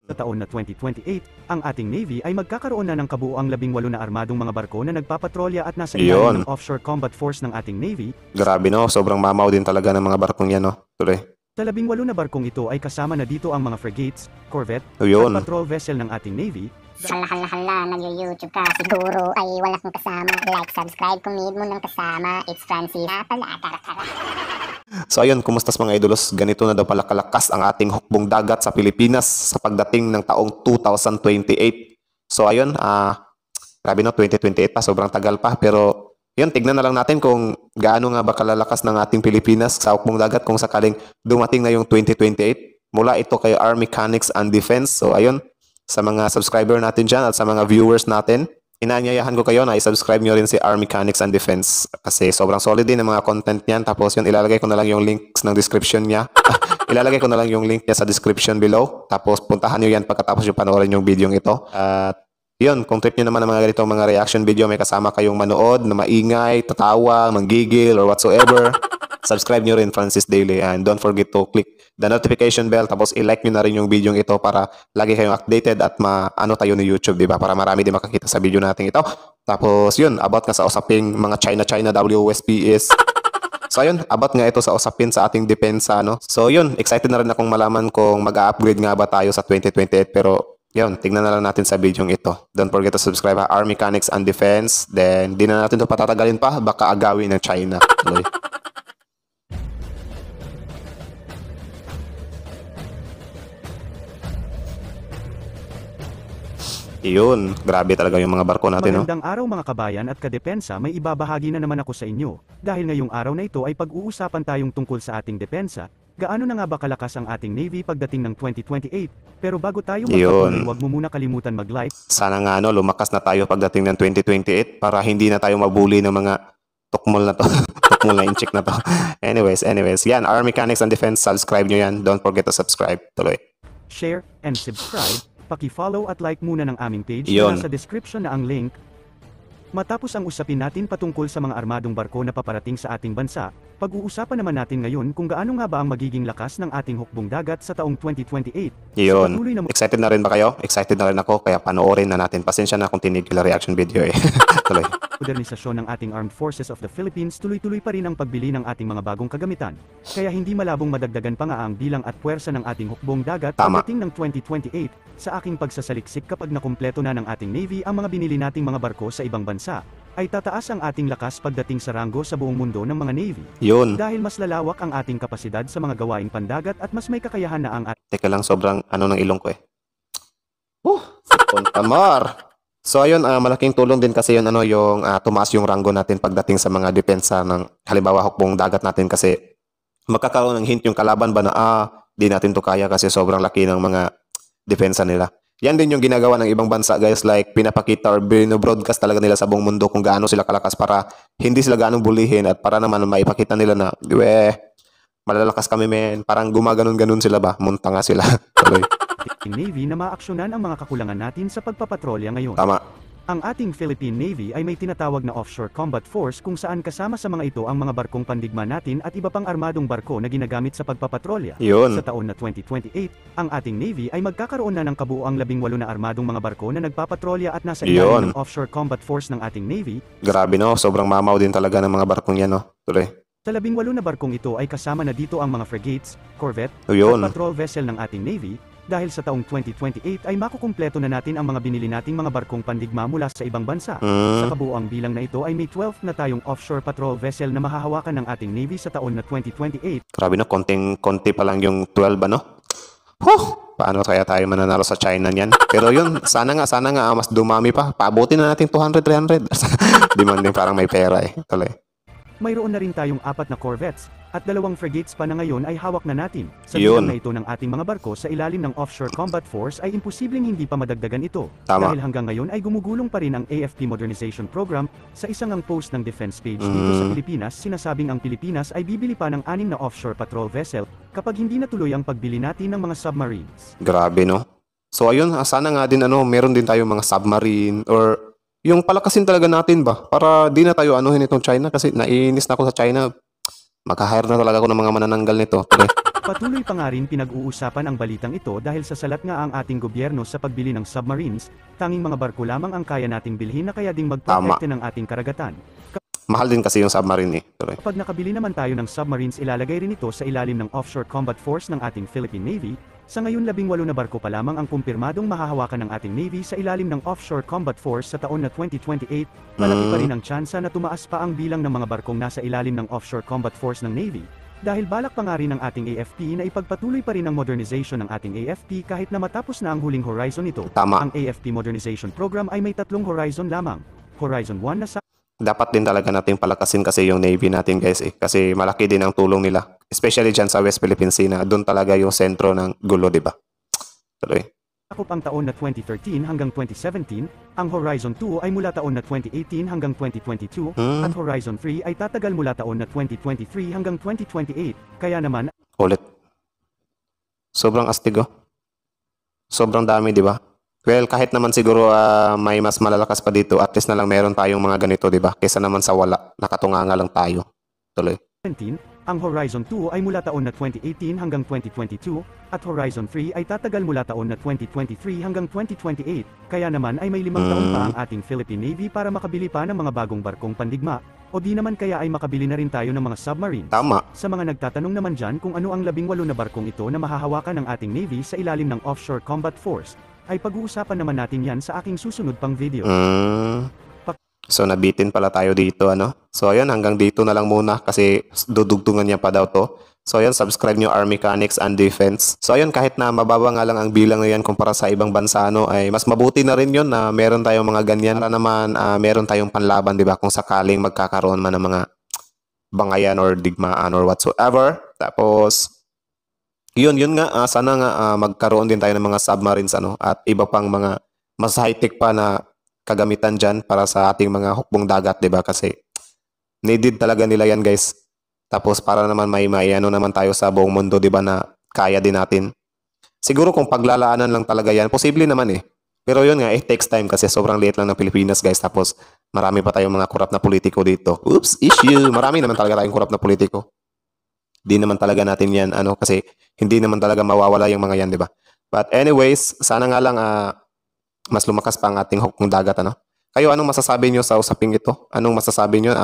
Sa taon na 2028, ang ating Navy ay magkakaroon na ng kabuuang 18 na armadong mga barko na nagpapatrolya at nasa ilalim ng offshore combat force ng ating Navy. Grabe no, sobrang mamaw din talaga ng mga barkong yan no. Tuloy. Sa 18 na barkong ito ay kasama na dito ang mga frigates, corvette, at patrol vessel ng ating Navy. Hala, nag-YouTube ka, siguro ay wala kang kasama. Like, subscribe kung need mo ng kasama. It's Francis. Pala, tara. So ayun, kumustas mga idolos? Ganito na daw pala kalakas ang ating hukbong dagat sa Pilipinas sa pagdating ng taong 2028. So ayun, grabe no, 2028 pa, sobrang tagal pa. Pero yun, tignan na lang natin kung gaano nga ba kalalakas ng ating Pilipinas sa hukbong dagat kung sakaling dumating na yung 2028. Mula ito kay Army Mechanics and Defense. So ayun, sa mga subscriber natin dyan at sa mga viewers natin, inaanyayahan ko kayo na i-subscribe nyo rin si Army Mechanics and Defense kasi sobrang solid din ang mga content niyan. Tapos yun, ilalagay ko na lang yung links ng description niya. Ilalagay ko na lang yung link niya sa description below. Tapos puntahan nyo yan pagkatapos yung panoorin yung video ito. At yun, kung trip nyo naman ang mga ganitong mga reaction video, may kasama kayong manood na maingay, tatawa, manggigil, or whatsoever, subscribe nyo rin Francis Daily and don't forget to click the notification bell tapos i-like nyo na rin yung video ito para lagi kayong updated at maano tayo ni YouTube, di ba? Para marami din makakita sa video natin ito. Tapos yun, about nga sa usaping mga China WSPs. So yun, about nga ito sa usapin sa ating depensa, no? So yun, excited na rin akong malaman kung mag-upgrade nga ba tayo sa 2028 pero yun, tignan na lang natin sa video ito. Don't forget to subscribe ha, Army Mechanics and Defense. Then, di na natin ito patatagalin pa, baka agawin ng China. Tuloy. Iyon, grabe talaga yung mga barko natin. Magandang araw mga kabayan at kadepensa, may ibabahagi na naman ako sa inyo. Dahil ngayong araw na ito ay pag-uusapan tayong tungkol sa ating depensa. Gaano na nga ba kalakas ang ating Navy pagdating ng 2028? Pero bago tayo magpatuloy, huwag mo muna kalimutan mag-like. Sana nga lumakas na tayo pagdating ng 2028 para hindi na tayo mabuli ng mga tukmol na to. Tukmol na incheck na to. Anyways. Yan, Army Mechanics and Defense, subscribe nyo yan. Don't forget to subscribe. Tuloy. Share and subscribe. Paki-follow at like muna ng aming page na sa description na ang link. Matapos ang usapin natin patungkol sa mga armadong barko na paparating sa ating bansa, pag-uusapan naman natin ngayon kung gaano nga ba ang magiging lakas ng ating hukbong dagat sa taong 2028. Yun. Excited na rin ba kayo? Excited na rin ako, kaya panoorin na natin. Pasensya na kung tinigil ang reaction video eh. Tuloy. Modernisasyon ng ating Armed Forces of the Philippines, tuloy-tuloy pa rin ang pagbili ng ating mga bagong kagamitan. Kaya hindi malabong madagdagan pa nga ang bilang at puwersa ng ating hukbong dagat pagdating ng 2028. Sa aking pagsasaliksik kapag nakumpleto na ng ating Navy ang mga binili nating mga barko sa ibang bansa, ay tataas ang ating lakas pagdating sa ranggo sa buong mundo ng mga Navy. Yun. Dahil mas lalawak ang ating kapasidad sa mga gawaing pandagat at mas may kakayahan na ang Teka lang, sobrang ng ilong ko eh. Tamar. So ayun, malaking tulong din kasi yun yung tumaas yung ranggo natin pagdating sa mga depensa ng halimbawa hukbong dagat natin kasi magkakaroon ng hint yung kalaban ba na di natin to kaya kasi sobrang laki ng mga depensa nila. Yan din yung ginagawa ng ibang bansa guys, like pinapakita or binobroadcast talaga nila sa buong mundo kung gaano sila kalakas para hindi sila gaano bulihin at para naman maipakita nila na malalakas kami men, parang gumaganon-ganon sila ba, munta nga sila. Navy na maaksyonan ang mga kakulangan natin sa pagpapatrolya ngayon. Tama. Ang ating Philippine Navy ay may tinatawag na Offshore Combat Force kung saan kasama sa mga ito ang mga barkong pandigma natin at iba pang armadong barko na ginagamit sa pagpapatrolya. Yun. Sa taon na 2028, ang ating Navy ay magkakaroon na ng kabuuang 18 na armadong mga barko na nagpapatrolya at nasa ilalim ng Offshore Combat Force ng ating Navy. Grabe no, sobrang mamaw din talaga ng mga barkong yan no. Tuloy. Sa 18 na barkong ito ay kasama na dito ang mga frigates, corvette, at patrol vessel ng ating Navy. Dahil sa taong 2028 ay makukumpleto na natin ang mga binili nating mga barkong pandigma mula sa ibang bansa. Sa kabuuang bilang na ito ay may 12 na tayong offshore patrol vessel na mahahawakan ng ating Navy sa taon na 2028. Grabe no, konti pa lang yung 12 ano? Paano kaya tayo mananalo sa China niyan? Pero yun, sana nga mas dumami pa. Paabutin na natin 200, 300. Di man din parang may pera eh. Tuloy. Mayroon na rin tayong 4 na corvettes at 2 frigates pa na ngayon ay hawak na natin. Sa bilang na ito ng ating mga barko sa ilalim ng Offshore Combat Force ay imposibleng hindi pa madagdagan ito. Tama. Dahil hanggang ngayon ay gumugulong pa rin ang AFP Modernization Program. Sa isang ang post ng defense page dito sa Pilipinas, sinasabing ang Pilipinas ay bibili pa ng 6 na offshore patrol vessel kapag hindi natuloy ang pagbili natin ng mga submarines. Grabe no. So ayun, sana nga din meron din tayong mga submarine or yung palakasin talaga natin ba para di na tayo anuhin itong China kasi naiinis na ako sa China. Magka-hire na talaga ako ng mga manananggal nito. Patuloy pa nga rin pinag-uusapan ang balitang ito dahil sa salat nga ang ating gobyerno sa pagbili ng submarines, tanging mga barko lamang ang kaya nating bilhin na kaya ding magprotekte ng ating karagatan. Mahal din kasi yung submarine eh. Tuloy. Kapag nakabili naman tayo ng submarines, ilalagay rin ito sa ilalim ng Offshore Combat Force ng ating Philippine Navy. Sa ngayon 18 na barko pa lamang ang kumpirmadong mahahawakan ng ating Navy sa ilalim ng Offshore Combat Force sa taon na 2028, malaki pa rin ang tsansa na tumaas pa ang bilang ng mga barkong nasa ilalim ng Offshore Combat Force ng Navy. Dahil balak pa nga rin ng ating AFP na ipagpatuloy pa rin ang modernization ng ating AFP kahit na matapos na ang huling horizon nito. Tama. Ang AFP Modernization Program ay may 3 horizon lamang. Horizon 1 na sa Dapat din talaga nating palakasin kasi yung Navy natin guys eh. Kasi malaki din ang tulong nila. Especially dyan sa West Philippine Sea na doon talaga yung sentro ng gulo, di ba? Tuloy. sakop ang taon na 2013 hanggang 2017, ang Horizon 2 ay mula taon na 2018 hanggang 2022, at Horizon 3 ay tatagal mula taon na 2023 hanggang 2028, kaya naman Ulit. Sobrang astig oh. Sobrang dami, di ba? Well, kahit naman siguro may mas malalakas pa dito, at least na lang meron tayong mga ganito, di ba? Kesa naman sa wala, nakatunganga lang tayo. Tuloy. 17, ang Horizon 2 ay mula taon na 2018 hanggang 2022, at Horizon 3 ay tatagal mula taon na 2023 hanggang 2028, kaya naman ay may 5 taon pa ang ating Philippine Navy para makabili pa ng mga bagong barkong pandigma, o di naman kaya ay makabili na rin tayo ng mga submarines. Tama. Sa mga nagtatanong naman dyan kung ano ang 18 na barkong ito na mahahawakan ng ating Navy sa ilalim ng Offshore Combat Force, ay pag-uusapan naman natin yan sa aking susunod pang video. So nabitin pala tayo dito ano. So ayun, hanggang dito na lang muna kasi dudugtungan niya pa daw to. So ayun, subscribe nyo Army Mechanics and Defense. So ayun, kahit na mababa nga lang ang bilang na yan kumpara sa ibang bansa ano, ay mas mabuti na rin yun na meron tayong mga ganyan para naman meron tayong panlaban, di ba? Kung sakaling magkakaroon man ng mga bangayan or digmaan or whatsoever. Tapos yun nga, sana nga magkaroon din tayo ng mga submarines ano, at iba pang mga mas high-tech pa na kagamitan dyan para sa ating mga hukbong dagat, di ba? Kasi needed talaga nila yan, guys. Tapos para naman may ano naman tayo sa buong mundo, di ba, na kaya din natin. Siguro kung paglalaanan lang talaga yan, posible naman eh. Pero yun nga, it takes time kasi sobrang liit lang ng Pilipinas, guys. Tapos marami pa tayong mga korap na politiko dito. Oops, issue! Marami naman talaga tayong korap na politiko. Di naman talaga natin yan, ano, kasi hindi naman talaga mawawala yung mga yan, di ba? But anyways, sana nga lang mas lumakas pa ang ating hukbong dagat, ano? Kayo, anong masasabi nyo sa usaping ito? Anong masasabi nyo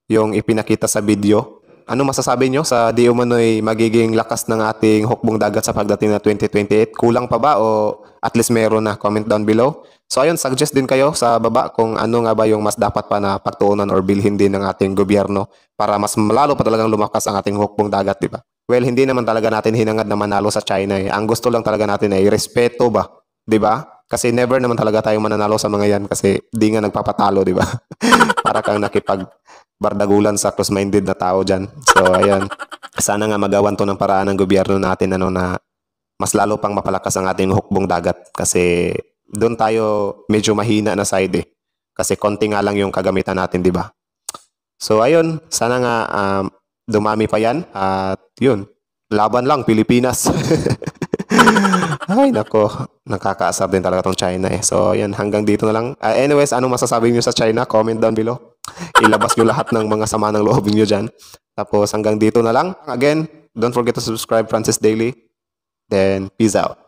yung ipinakita sa video? Anong masasabi nyo sa di umano'y magiging lakas ng ating hukbong dagat sa pagdating na 2028? Kulang pa ba o at least meron na? Comment down below. So ayun, suggest din kayo sa baba kung ano nga ba yung mas dapat pa na pagtuunan or bilhin din ng ating gobyerno para mas lalo pa talagang lumakas ang ating hukbong dagat, di ba? Well, hindi naman talaga natin hinangad na manalo sa China eh. Ang gusto lang talaga natin ay respeto ba? Di ba? Kasi never naman talaga tayong mananalo sa mga yan kasi di nga nagpapatalo, di ba? Para kang nakipagbardagulan sa close-minded na tao dyan. So, ayan. Sana nga magawan to ng paraan ng gobyerno natin ano, na mas lalo pang mapalakas ang ating hukbong dagat. Kasi doon tayo medyo mahina na side eh. Kasi konti nga lang yung kagamitan natin, di ba? So, ayun. Sana nga dumami pa yan. At yun. Laban lang, Pilipinas. Ay, nako. Nakakaasar din talaga tong China eh. So, yan. Hanggang dito na lang. Anyways, anong masasabi nyo sa China? Comment down below. Ilabas nyo lahat ng mga sama ng loob nyo dyan. Tapos, hanggang dito na lang. Again, don't forget to subscribe Francis Daily. Then, peace out.